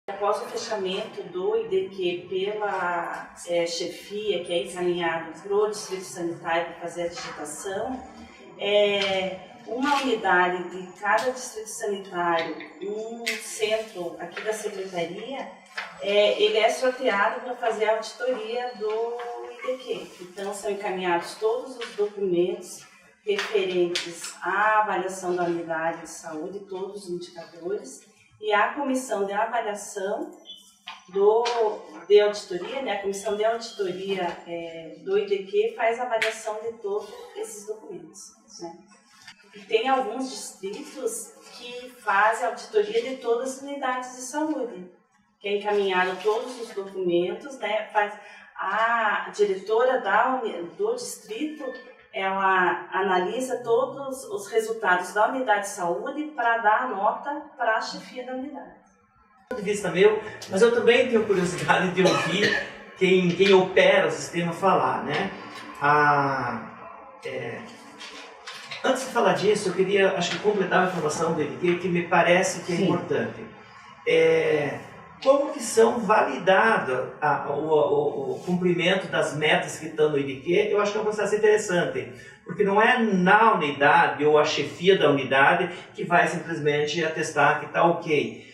Após o fechamento do IDQ pela chefia, que é encaminhado para o Distrito Sanitário para fazer a digitação, uma unidade de cada Distrito Sanitário, um centro aqui da Secretaria, ele é sorteado para fazer a auditoria do IDQ. Então, são encaminhados todos os documentos referentes à avaliação da unidade de saúde, todos os indicadores, e a comissão de avaliação de auditoria, né? A comissão de auditoria do IDQ faz a avaliação de todos esses documentos, né? E tem alguns distritos que fazem a auditoria de todas as unidades de saúde, que é encaminhado todos os documentos, né? Faz a diretora do distrito, ela analisa todos os resultados da unidade de saúde para dar a nota para a chefia da unidade. Do ponto de vista meu, mas eu também tenho curiosidade de ouvir quem opera o sistema falar, né? Antes de falar disso, eu queria, acho que completar a informação do IDQ, que me parece que é importante. Como que são validados o cumprimento das metas que estão no IDQ? Eu acho que é um processo interessante, porque não é na unidade ou a chefia da unidade que vai simplesmente atestar que está ok.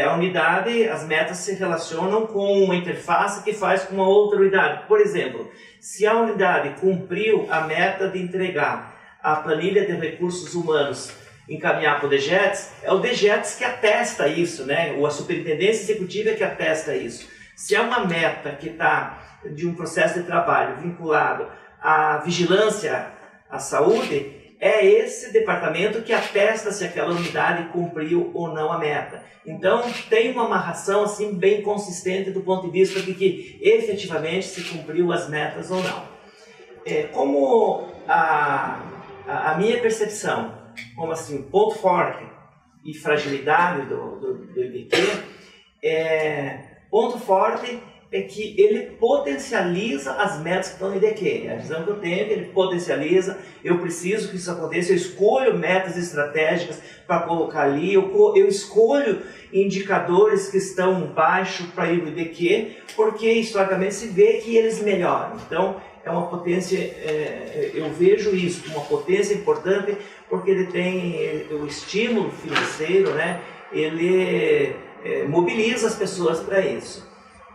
A unidade, as metas se relacionam com uma interface que faz com uma outra unidade. Por exemplo, se a unidade cumpriu a meta de entregar a planilha de recursos humanos, encaminhar para o DGETS, é o DGETS que atesta isso, né? Ou a superintendência executiva que atesta isso. Se é uma meta que está de um processo de trabalho vinculado à vigilância à saúde, é esse departamento que atesta se aquela unidade cumpriu ou não a meta. Então, tem uma amarração assim, bem consistente do ponto de vista de que efetivamente se cumpriu as metas ou não. Como a minha percepção, como assim, ponto forte e fragilidade do IDQ, ponto forte é que ele potencializa as metas que estão no IDQ. A visão que eu tenho é que ele potencializa, eu preciso que isso aconteça, eu escolho metas estratégicas para colocar ali, eu escolho indicadores que estão baixo para ir no IDQ, porque historicamente se vê que eles melhoram. Então, é uma potência, eu vejo isso como uma potência importante, porque ele tem o estímulo financeiro, né? Ele mobiliza as pessoas para isso.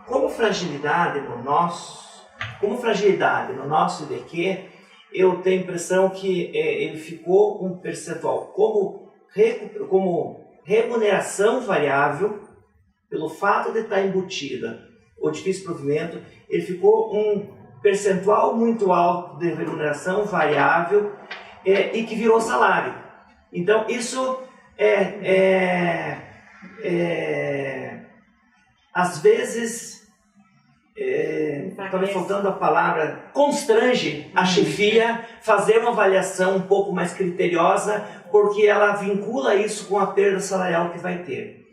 Como fragilidade no nosso IDQ, eu tenho a impressão que ele ficou um percentual como remuneração variável, pelo fato de estar embutida o difícil provimento, ele ficou um percentual muito alto de remuneração variável e que virou salário. Então, isso às vezes, está me faltando a palavra, constrange a chefia fazer uma avaliação um pouco mais criteriosa, porque ela vincula isso com a perda salarial que vai ter.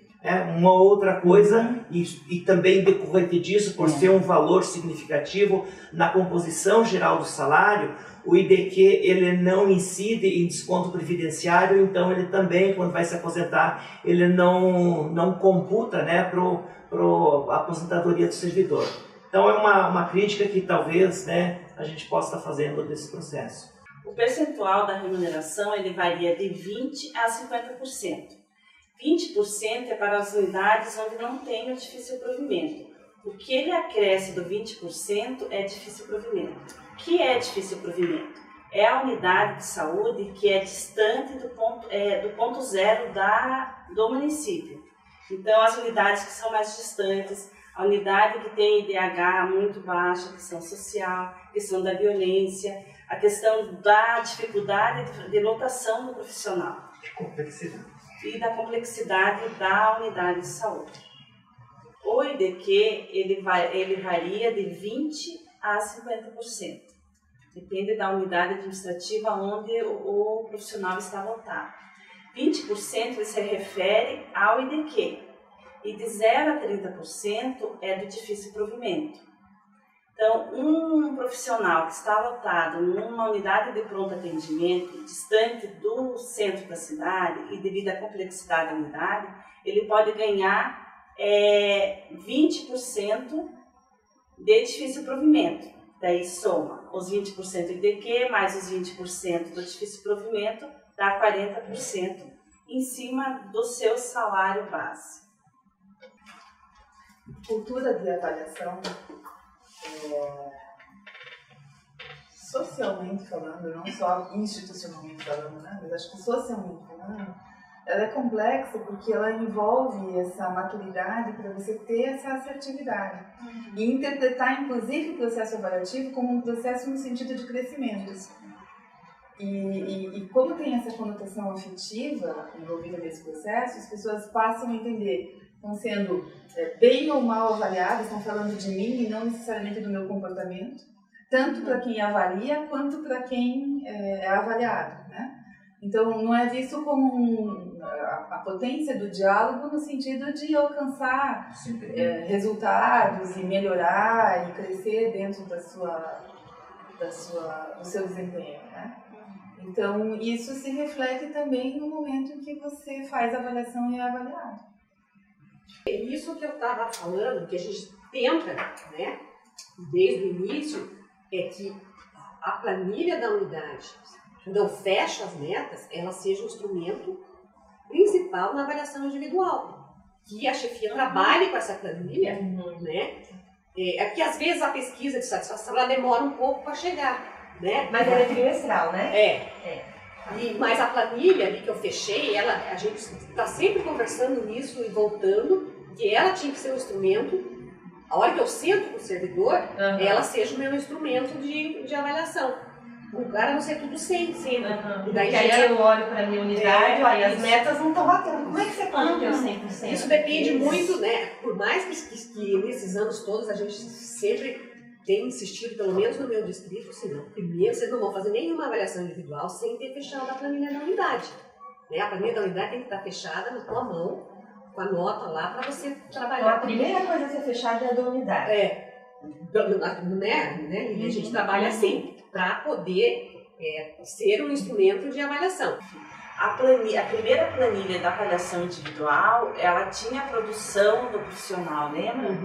Uma outra coisa, e também decorrente disso, por ser um valor significativo na composição geral do salário, o IDQ ele não incide em desconto previdenciário, então ele também, quando vai se aposentar, ele não computa, né, para a aposentadoria do servidor. Então é uma crítica que talvez, né, a gente possa estar fazendo desse processo. O percentual da remuneração ele varia de 20% a 50%. 20% é para as unidades onde não tem o difícil provimento. O que ele acresce do 20% é difícil provimento. O que é difícil provimento? É a unidade de saúde que é distante do ponto zero do município. Então, as unidades que são mais distantes, a unidade que tem IDH muito baixa, questão social, questão da violência, a questão da dificuldade de lotação do profissional. De complexidade. E da complexidade da unidade de saúde. O IDQ ele varia de 20% a 50%. Depende da unidade administrativa onde o profissional está lotado. 20% ele se refere ao IDQ e de 0% a 30% é do difícil provimento. Então, um profissional que está lotado numa unidade de pronto atendimento, distante do centro da cidade e devido à complexidade da unidade, ele pode ganhar 20% de difícil provimento. Daí soma os 20% de IDQ mais os 20% do difícil provimento, dá 40% em cima do seu salário base. Cultura de avaliação, socialmente falando, não só institucionalmente falando, né? Mas acho que socialmente falando, ela é complexa porque ela envolve essa maturidade para você ter essa assertividade e interpretar, inclusive, o processo avaliativo como um processo no sentido de crescimento. E como tem essa conotação afetiva envolvida nesse processo, as pessoas passam a entender, estão sendo bem ou mal avaliadas, estão falando de mim e não necessariamente do meu comportamento, tanto para quem avalia quanto para quem é avaliado, né? Então, não é visto como a potência do diálogo no sentido de alcançar resultados e melhorar e crescer dentro do seu desempenho, né? Então, isso se reflete também no momento em que você faz a avaliação e é avaliado. Isso que eu estava falando, que a gente tenta, né, desde o início, é que a planilha da unidade, quando eu fecho as metas, ela seja o instrumento principal na avaliação individual. Que a chefia trabalhe com essa planilha, né? É porque às vezes a pesquisa de satisfação ela demora um pouco para chegar, né? Mas ela é trimestral, né? Mas a planilha ali que eu fechei, a gente está sempre conversando nisso e voltando, que ela tinha que ser um instrumento, a hora que eu sento com o servidor, ela seja o meu instrumento de avaliação. O cara não ser tudo sempre. E daí aí eu olho para a minha unidade, aí as metas não estão batendo. Como é que você pode ter o 100%? Isso depende muito, né? Por mais que nesses anos todos a gente sempre tem insistido, pelo menos no meu distrito, assim, não. Primeiro, vocês não vão fazer nenhuma avaliação individual sem ter fechado a planilha da unidade. Né? A planilha da unidade tem que estar fechada na tua mão, com a nota lá, para você trabalhar. Então, a primeira coisa a ser fechada é a da unidade. Né? E a gente trabalha assim, para poder ser um instrumento de avaliação. A primeira planilha da avaliação individual, ela tinha a produção do profissional, lembra?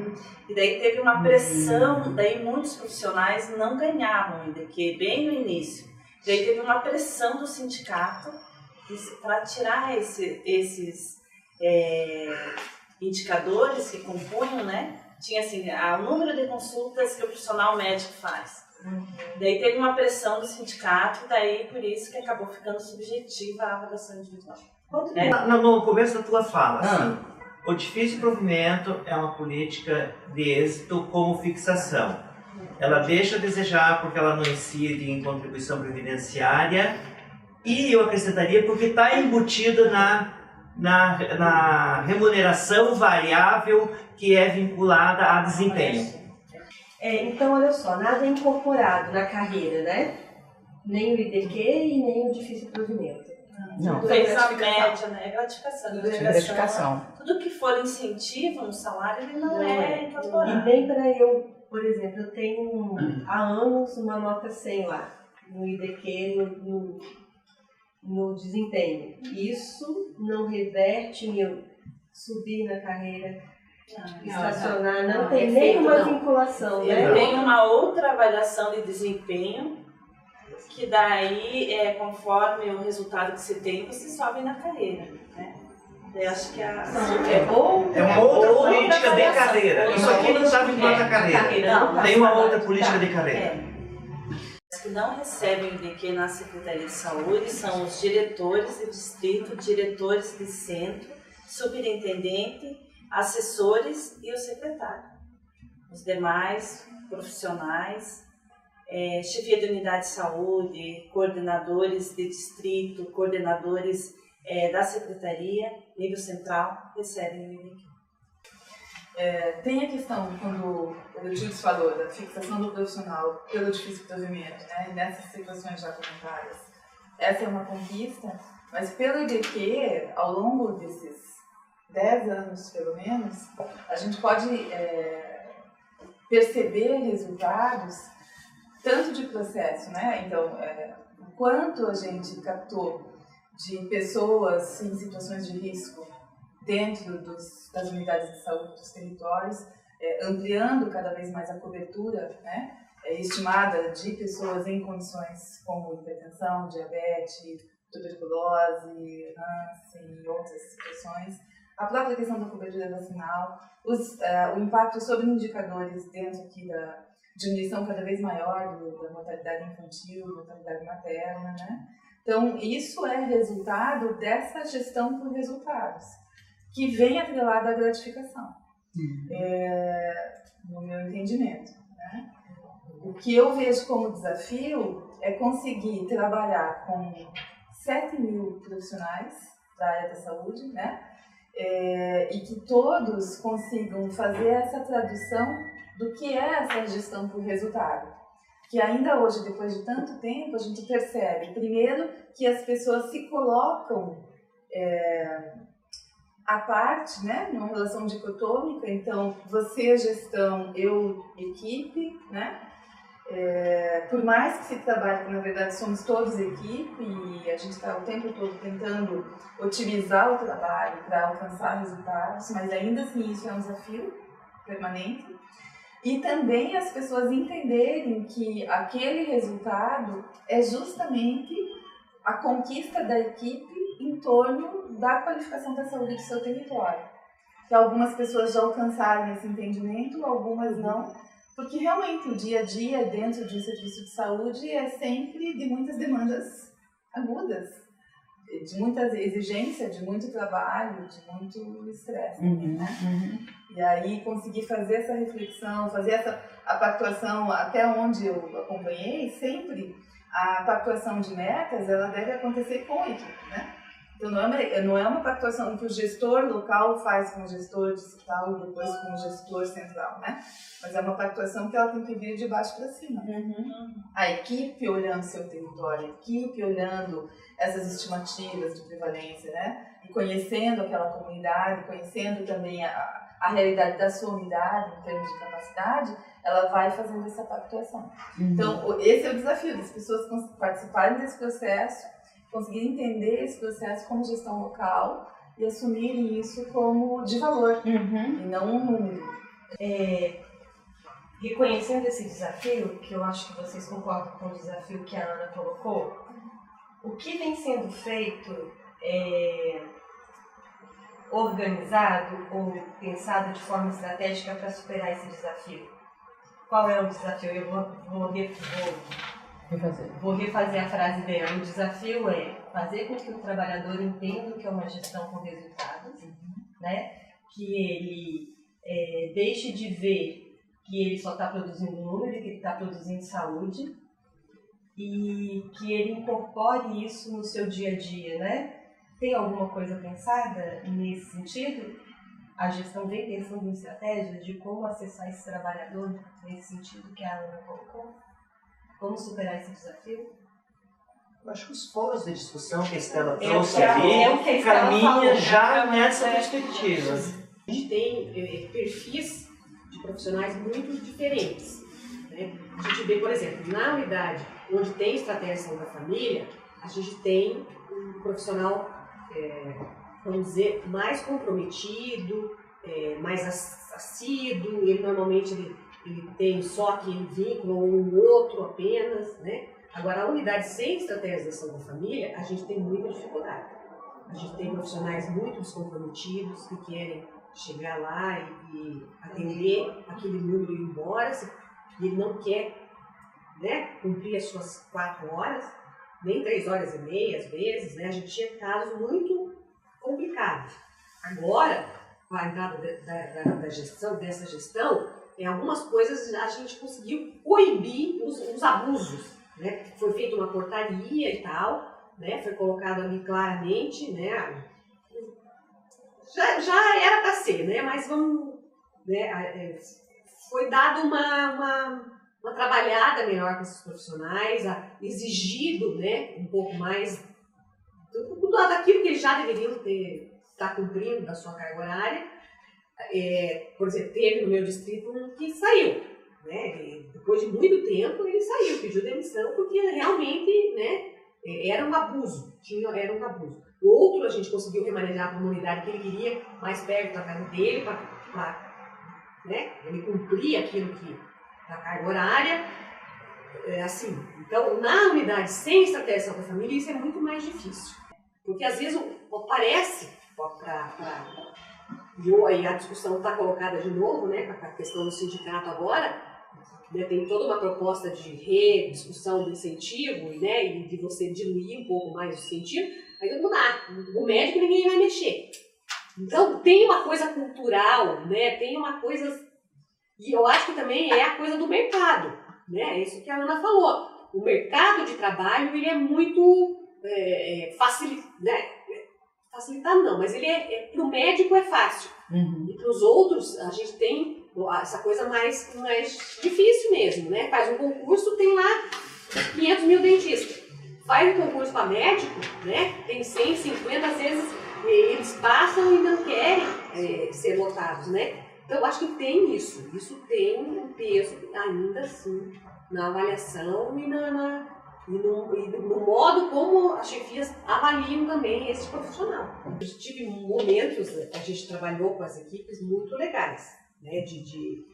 E daí teve uma pressão, daí muitos profissionais não ganhavam ainda, que bem no início. Daí teve uma pressão do sindicato para tirar esses indicadores que compunham, né? Tinha assim, o número de consultas que o profissional médico faz. Daí teve uma pressão do sindicato, daí por isso que acabou ficando subjetiva a avaliação individual. No começo da tua fala, assim, o difícil provimento é uma política de êxito como fixação. Ela deixa a desejar porque ela não incide em contribuição previdenciária e eu acrescentaria porque está embutida na remuneração variável que é vinculada a desempenho. Então, olha só, nada é incorporado na carreira, né? Nem o IDQ e nem o difícil provimento. Não. Fez a média, né? Gratificação. Tudo que for incentivo no salário, ele não é incorporado. E nem para eu, por exemplo, eu tenho há anos uma nota 100 lá, no IDQ, no desempenho. Isso não reverte em eu subir na carreira, estacionar, não tem nenhuma vinculação, né? Tem uma outra avaliação de desempenho, que daí, conforme o resultado que você tem, você sobe na carreira, né? Eu acho que é uma outra política de carreira. Isso aqui não está vinculado à carreira. Não, tem uma outra política de carreira. Os que não recebem o IDQ na Secretaria de Saúde são os diretores de distrito, diretores de centro, superintendente, assessores e o secretário. Os demais profissionais, chefia de unidade de saúde, coordenadores de distrito, coordenadores da secretaria, nível central, recebem o IDQ. Tem a questão, quando o Gilles falou, da fixação do profissional pelo difícil provimento, né? Nessas situações já comentadas, essa é uma conquista, mas pelo IDQ, ao longo desses 10 anos, pelo menos, a gente pode perceber resultados tanto de processo, né? Então, o quanto a gente captou de pessoas em situações de risco dentro das unidades de saúde dos territórios, ampliando cada vez mais a cobertura, né, estimada de pessoas em condições como hipertensão, diabetes, tuberculose, Hansen e outras situações. A própria questão da cobertura vacinal, o impacto sobre indicadores dentro aqui da diminuição cada vez maior da mortalidade infantil, mortalidade materna, né? Então, isso é resultado dessa gestão por resultados, que vem atrelada à gratificação, no meu entendimento, né? O que eu vejo como desafio é conseguir trabalhar com 7.000 profissionais da área da saúde, né? E que todos consigam fazer essa tradução do que é essa gestão por resultado. Que ainda hoje, depois de tanto tempo, a gente percebe, primeiro, que as pessoas se colocam à parte, né, numa relação dicotômica, então você gestão, eu equipe, né? Por mais que se trabalhe, que na verdade somos todos equipe e a gente está o tempo todo tentando otimizar o trabalho para alcançar resultados, mas ainda assim isso é um desafio permanente. E também as pessoas entenderem que aquele resultado é justamente a conquista da equipe em torno da qualificação da saúde do seu território. Que algumas pessoas já alcançaram esse entendimento, algumas não, porque realmente o dia a dia dentro de um serviço de saúde é sempre de muitas demandas agudas, de muita exigência, de muito trabalho, de muito estresse. Né? E aí conseguir fazer essa reflexão, fazer essa pactuação, até onde eu acompanhei, sempre a pactuação de metas, ela deve acontecer com a equipe, né? Então não é uma pactuação que o gestor local faz com o gestor distrital e depois com o gestor central, né? Mas é uma pactuação que ela tem que vir de baixo para cima. A equipe olhando seu território, a equipe olhando essas estimativas de prevalência, né? E conhecendo aquela comunidade, conhecendo também a realidade da sua unidade em termos de capacidade, ela vai fazendo essa pactuação. Então, esse é o desafio das pessoas participarem desse processo, conseguir entender esse processo como gestão local e assumirem isso como de valor e não um número. Reconhecendo esse desafio, que eu acho que vocês concordam com o desafio que a Ana colocou, o que vem sendo feito organizado ou pensado de forma estratégica para superar esse desafio? Qual é o desafio? Eu vou refazer a frase dela. O desafio é fazer com que o trabalhador entenda o que é uma gestão com resultados, né? Que ele deixe de ver que ele só está produzindo número e que ele está produzindo saúde e que ele incorpore isso no seu dia a dia, né? Tem alguma coisa pensada nesse sentido? A gestão vem pensando em estratégias de como acessar esse trabalhador nesse sentido que a Ana colocou? Como superar esse desafio? Eu acho que os fóruns de discussão que a Estela trouxe ali caminha já nessa perspectiva. A gente tem perfis de profissionais muito diferentes, né? A gente vê, por exemplo, na unidade onde tem estratégia de saúde da família, a gente tem um profissional, vamos dizer, mais comprometido, mais assíduo, ele normalmente ele tem só aquele vínculo ou um outro apenas, né? Agora, a unidade sem estratégia da saúde da família, a gente tem muita dificuldade. A gente tem profissionais muito descomprometidos que querem chegar lá e atender aquele número e ir embora, e ele não quer, né, cumprir as suas 4 horas, nem 3 horas e meia, às vezes, né? A gente tinha casos muito complicados. Agora, com a entrada dessa gestão, em algumas coisas a gente conseguiu coibir os abusos, né? Foi feita uma portaria e tal, né? Foi colocado ali claramente, né? Já era para ser, né? Mas vamos, né? Foi dado uma trabalhada melhor com esses profissionais, exigido, né? Um pouco mais daquilo que eles já deveriam estar cumprindo da sua carga horária. Por exemplo, teve no meu distrito um que saiu, né? Depois de muito tempo ele saiu, pediu demissão porque realmente, né, era um abuso, era um abuso. Outro a gente conseguiu remanejar para uma unidade que ele queria mais perto da casa dele, para né, ele cumprir aquilo que da carga horária. Assim, então, na unidade sem estratégia de saúde da família, isso é muito mais difícil. Porque às vezes parece, e a discussão está colocada de novo, né, com a questão do sindicato agora, né, tem toda uma proposta de rediscussão do incentivo, né, e de você diluir um pouco mais o incentivo, aí todo mundo, o médico ninguém vai mexer. Então tem uma coisa cultural, né, tem uma coisa, e eu acho que também é a coisa do mercado, né, é isso que a Ana falou. O mercado de trabalho, ele é muito facilitar não, mas ele para o médico é fácil. E para os outros, a gente tem essa coisa mais difícil mesmo, né? Faz um concurso, tem lá 500 mil dentistas. Faz um concurso para médico, né? Tem 150, às vezes eles passam e não querem ser lotados, né? Então, eu acho que tem isso. Isso tem um peso, ainda assim, na avaliação e no modo como as chefias avaliam também esse profissional. Eu tive momentos, a gente trabalhou com as equipes muito legais, né, de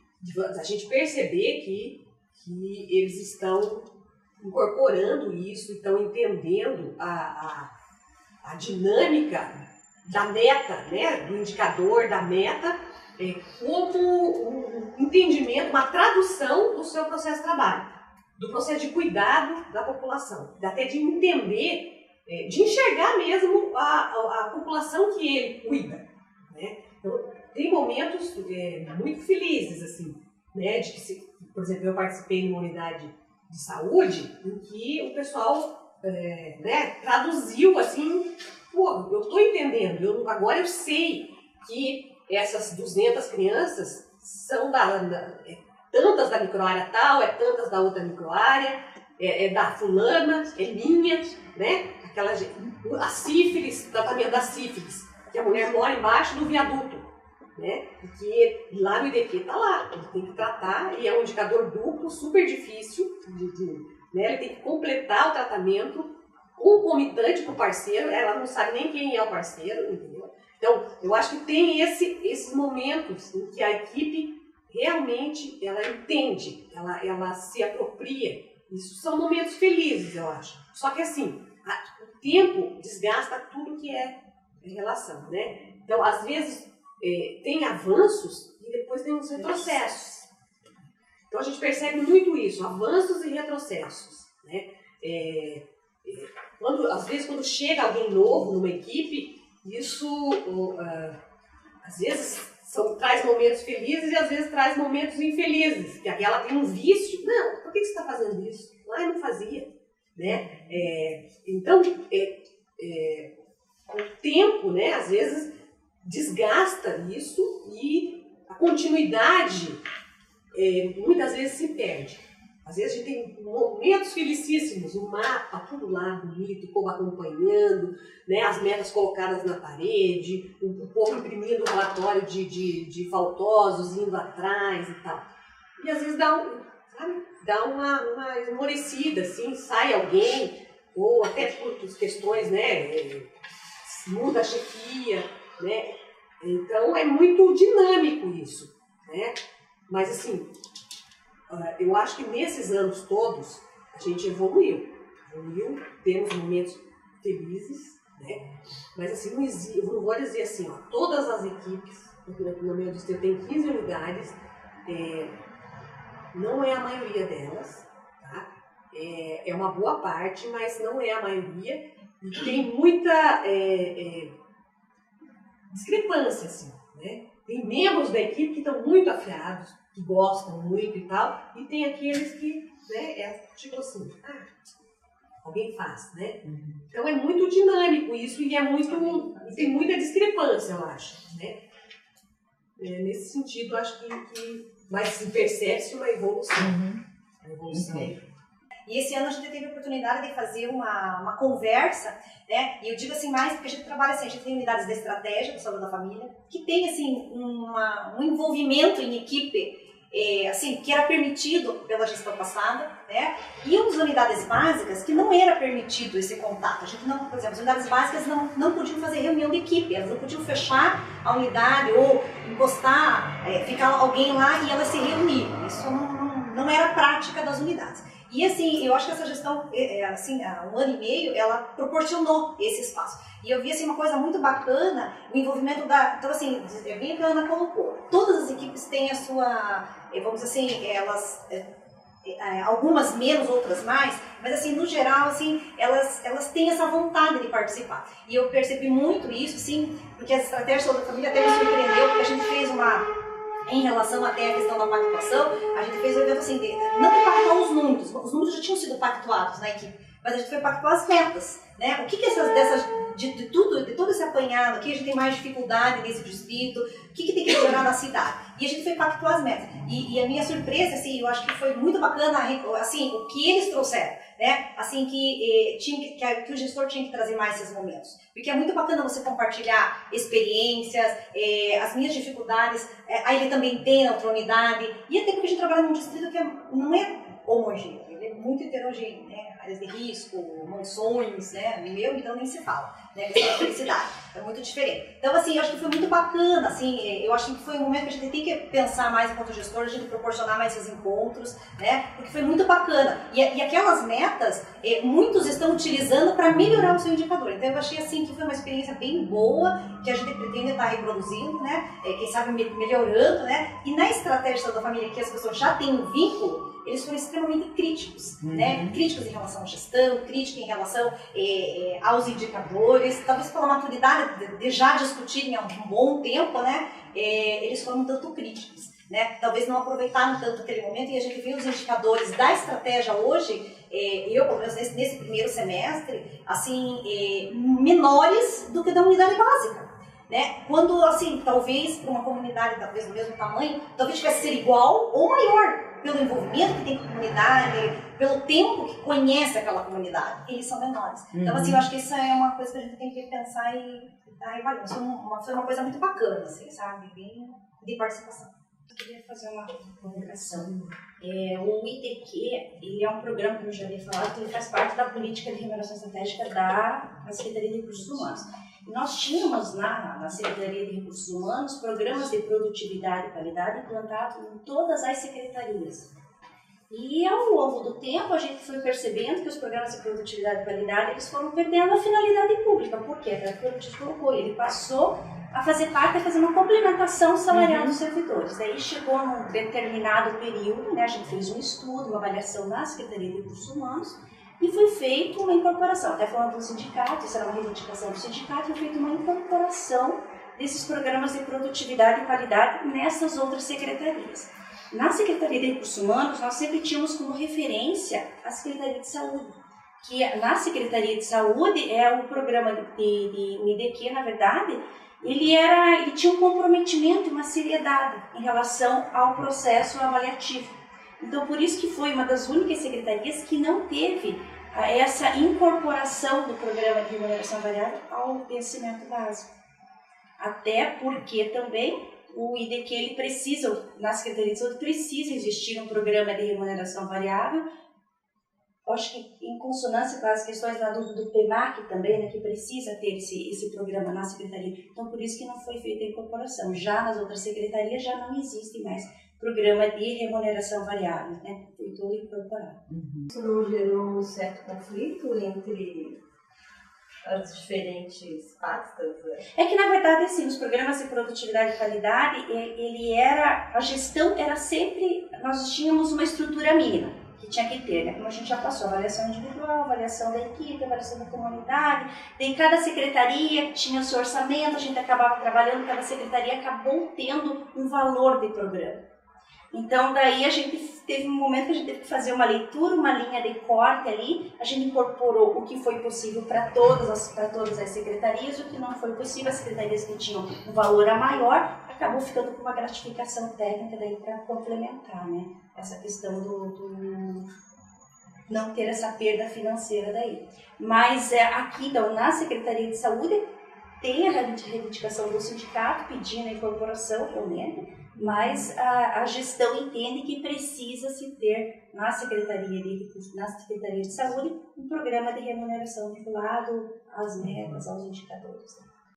a gente perceber que eles estão incorporando isso, estão entendendo a dinâmica da meta, né, do indicador, da meta, como um entendimento, uma tradução do seu processo de trabalho, do processo de cuidado da população, até de entender, de enxergar mesmo a população que ele cuida, né? Então, tem momentos muito felizes, assim, né? De que, por exemplo, eu participei de uma unidade de saúde em que o pessoal né, traduziu assim, eu estou entendendo, agora eu sei que essas 200 crianças são tantas da microárea tal, tantas da outra microárea, da fulana, minha, né? A sífilis, tratamento da sífilis, que a mulher mora embaixo do viaduto, né? Porque lá no IDQ está lá, ele tem que tratar, e é um indicador duplo, super difícil, né? Ele tem que completar o tratamento concomitante com o parceiro, ela não sabe nem quem é o parceiro, entendeu? Então, eu acho que tem esses momentos em que a equipe realmente ela entende, ela se apropria. Isso são momentos felizes, eu acho. Só que assim, o tempo desgasta tudo que é relação, né? Então, às vezes, tem avanços e depois tem uns retrocessos. Então, a gente percebe muito isso, avanços e retrocessos, né? Às vezes, quando chega alguém novo numa equipe, isso, às vezes, traz momentos felizes e às vezes traz momentos infelizes, que aquela tem um vício. Não, por que você está fazendo isso? Eu não fazia, né? Então, o tempo, né, às vezes desgasta isso e a continuidade muitas vezes se perde. Às vezes a gente tem momentos felicíssimos, o mapa, tudo lá bonito, o povo acompanhando, né, as metas colocadas na parede, o povo imprimindo o relatório de faltosos, indo atrás e tal. E às vezes dá uma esmorecida, assim, sai alguém, ou até por questões, né, muda a chefia, né. Então é muito dinâmico isso, né. Mas assim, eu acho que nesses anos todos a gente evoluiu, temos momentos felizes, né? Mas assim, eu não vou dizer assim, todas as equipes, no meu distrito tem 15 unidades, não é a maioria delas, tá? É uma boa parte, mas não é a maioria, e tem muita discrepância, assim, né? Tem membros da equipe que estão muito afiados, que gostam muito e tal, e tem aqueles que, né, tipo assim, alguém faz, né? Então é muito dinâmico isso e tem muita discrepância, eu acho, né? Nesse sentido, acho que se percebe uma evolução. Uma evolução. E esse ano a gente teve a oportunidade de fazer uma conversa, né? E eu digo assim mais porque a gente trabalha assim, a gente tem unidades de estratégia do Saúde da Família, que tem assim um envolvimento em equipe assim, que era permitido pela gestão passada, né? E as unidades básicas que não era permitido esse contato. A gente não, por exemplo, as unidades básicas não podiam fazer reunião de equipe, elas não podiam fechar a unidade ou encostar, ficar alguém lá e elas se reuniam. Isso não era a prática das unidades. E assim, eu acho que essa gestão, assim, há 1 ano e meio, ela proporcionou esse espaço. E eu vi assim, uma coisa muito bacana, o envolvimento da... Então assim, bem que a Ana colocou, todas as equipes têm a sua, vamos dizer assim, elas... algumas menos, outras mais, mas assim, no geral, assim, elas têm essa vontade de participar. E eu percebi muito isso, sim, porque as estratégias da família até me surpreendeu, porque a gente fez em relação até à questão da pactuação, a gente fez um evento assim, não de pactuar os números já tinham sido pactuados na equipe, mas a gente foi pactuar as metas, né? O que de todo esse apanhado, aqui a gente tem mais dificuldade nesse distrito, o que tem que melhorar na cidade? E a gente foi pactuar as metas. E a minha surpresa, assim, eu acho que foi muito bacana, assim, o que eles trouxeram, né? Assim, que o gestor tinha que trazer mais esses momentos. Porque é muito bacana você compartilhar experiências, as minhas dificuldades, aí ele também tem a outra unidade, e até porque a gente trabalha num distrito que não é homogêneo, ele é muito heterogêneo, né? Áreas de risco, mansões, né? Meu, então nem se fala, né? Questão da felicidade, é muito diferente. Então, assim, eu acho que foi muito bacana, assim, eu acho que foi um momento que a gente tem que pensar mais enquanto gestor, a gente proporcionar mais esses encontros, né? Porque foi muito bacana. E aquelas metas, muitos estão utilizando para melhorar o seu indicador. Então, eu achei, assim, que foi uma experiência bem boa, que a gente pretende estar reproduzindo, né? Quem sabe melhorando, né? E na estratégia da família, que as pessoas já têm um vínculo, eles foram extremamente críticos, né? Críticos em relação à gestão, críticos em relação aos indicadores, talvez pela maturidade de já discutirem há um bom tempo, né? Eles foram um tanto críticos, né? Talvez não aproveitaram tanto aquele momento, e a gente viu os indicadores da estratégia hoje, eu, pelo menos nesse primeiro semestre, assim, menores do que da unidade básica. Né? Quando, assim, talvez para uma comunidade talvez do mesmo tamanho, talvez tivesse ser igual ou maior, pelo envolvimento que tem com a comunidade, pelo tempo que conhece aquela comunidade, eles são menores. Então, assim, eu acho que isso é uma coisa que a gente tem que pensar e dar avaliação. Foi uma coisa muito bacana, assim, sabe? Bem de participação. Eu queria fazer uma colocação. O IDQ, ele é um programa, como eu já havia falado, que ele faz parte da política de remuneração estratégica da Secretaria de Recursos Humanos. Nós tínhamos na Secretaria de Recursos Humanos programas de produtividade e qualidade implantados em todas as secretarias. E ao longo do tempo a gente foi percebendo que os programas de produtividade e qualidade eles foram perdendo a finalidade pública. Por quê? Porque o gente colocou, ele passou a fazer uma complementação salarial dos servidores. Daí chegou num determinado período, né, a gente fez um estudo, uma avaliação na Secretaria de Recursos Humanos, e foi feita uma incorporação, até falando do sindicato, isso era uma reivindicação do sindicato, foi feita uma incorporação desses programas de produtividade e qualidade nessas outras secretarias. Na Secretaria de Recursos Humanos, nós sempre tínhamos como referência a Secretaria de Saúde, que na Secretaria de Saúde é o programa de IDQ, na verdade, ele tinha um comprometimento e uma seriedade em relação ao processo avaliativo. Então, por isso que foi uma das únicas secretarias que não teve essa incorporação do programa de remuneração variável ao vencimento básico. Até porque também o IDQ, ele precisa, na Secretaria de Saúde, precisa existir um programa de remuneração variável. Acho que em consonância com as questões lá do PEMAC também, né, que precisa ter esse programa na Secretaria. Então, por isso que não foi feita a incorporação. Já nas outras secretarias já não existe mais programa de remuneração variável, né? Foi tudo incorporado. Isso não gerou um certo conflito entre as diferentes pastas? É que, na verdade, assim, os programas de produtividade e qualidade, a gestão era sempre, nós tínhamos uma estrutura mínima que tinha que ter, né? Como a gente já passou, avaliação individual, avaliação da equipe, avaliação da comunidade, daí cada secretaria tinha o seu orçamento, a gente acabava trabalhando, cada secretaria acabou tendo um valor de programa. Então, daí a gente teve um momento que a gente teve que fazer uma leitura, uma linha de corte ali, a gente incorporou o que foi possível para todas as secretarias, o que não foi possível, as secretarias que tinham um valor a maior, acabou ficando com uma gratificação técnica daí para complementar, né? Essa questão do não ter essa perda financeira daí. Mas aqui, então, na Secretaria de Saúde, tem a reivindicação do sindicato pedindo a incorporação, realmente, mas a gestão entende que precisa se ter na Secretaria de Saúde um programa de remuneração vinculado às metas, aos indicadores.